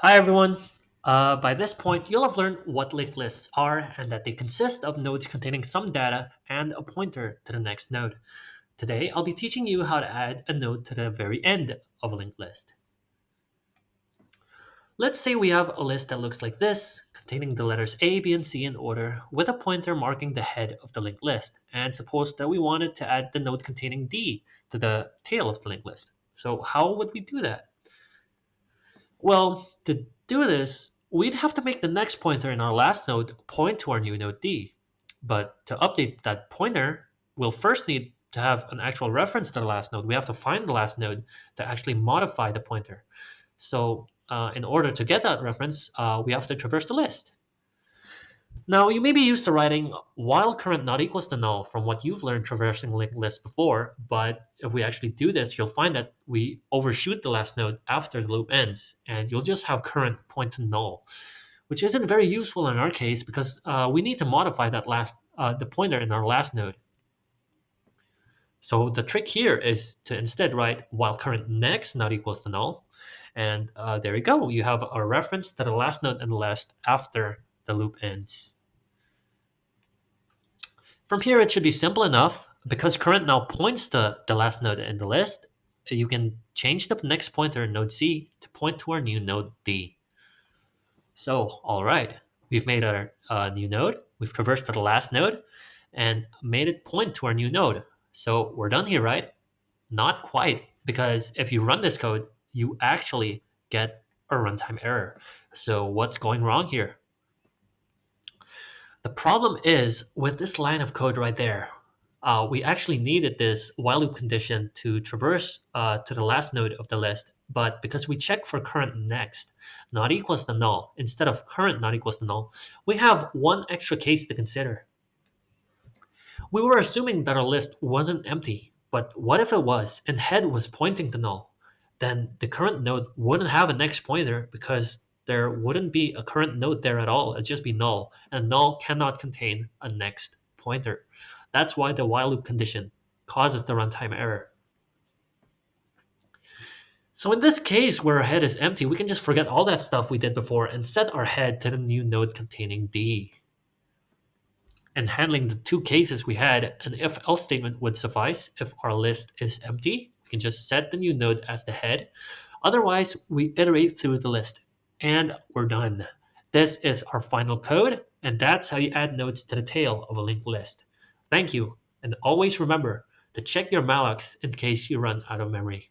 Hi everyone. By this point, you'll have learned what linked lists are and that they consist of nodes containing some data and a pointer to the next node. Today, I'll be teaching you how to add a node to the very end of a linked list. Let's say we have a list that looks like this, containing the letters A, B, and C in order, with a pointer marking the head of the linked list. And suppose that we wanted to add the node containing D to the tail of the linked list. So how would we do that? Well, to do this, we'd have to make the next pointer in our last node point to our new node D. But to update that pointer, we'll first need to have an actual reference to the last node. We have to find the last node to actually modify the pointer. So, in order to get that reference, we have to traverse the list. Now, you may be used to writing while current not equals to null from what you've learned traversing linked lists before, but if we actually do this, you'll find that we overshoot the last node after the loop ends, and you'll just have current point to null, which isn't very useful in our case because we need to modify the pointer in our last node. So the trick here is to instead write while current next not equals to null, and there you go. You have a reference to the last node in the list after the loop ends. From here, it should be simple enough. Because current now points to the last node in the list, you can change the next pointer in node C to point to our new node D. So, all right, we've made our new node, we've traversed to the last node, and made it point to our new node. So we're done here, right? Not quite, because if you run this code, you actually get a runtime error. So what's going wrong here? The problem is with this line of code right there, we actually needed this while loop condition to traverse to the last node of the list, but because we check for current next not equals to null instead of current not equals to null, we have one extra case to consider. We were assuming that our list wasn't empty, but what if it was and head was pointing to null? Then the current node wouldn't have a next pointer because there wouldn't be a current node there at all. It'd just be null, and null cannot contain a next pointer. That's why the while loop condition causes the runtime error. So in this case where our head is empty, we can just forget all that stuff we did before and set our head to the new node containing D. And handling the two cases we had, an if else statement would suffice. If our list is empty, we can just set the new node as the head. Otherwise, we iterate through the list and we're done. This is our final code, and that's how you add nodes to the tail of a linked list. Thank you, and always remember to check your mallocs in case you run out of memory.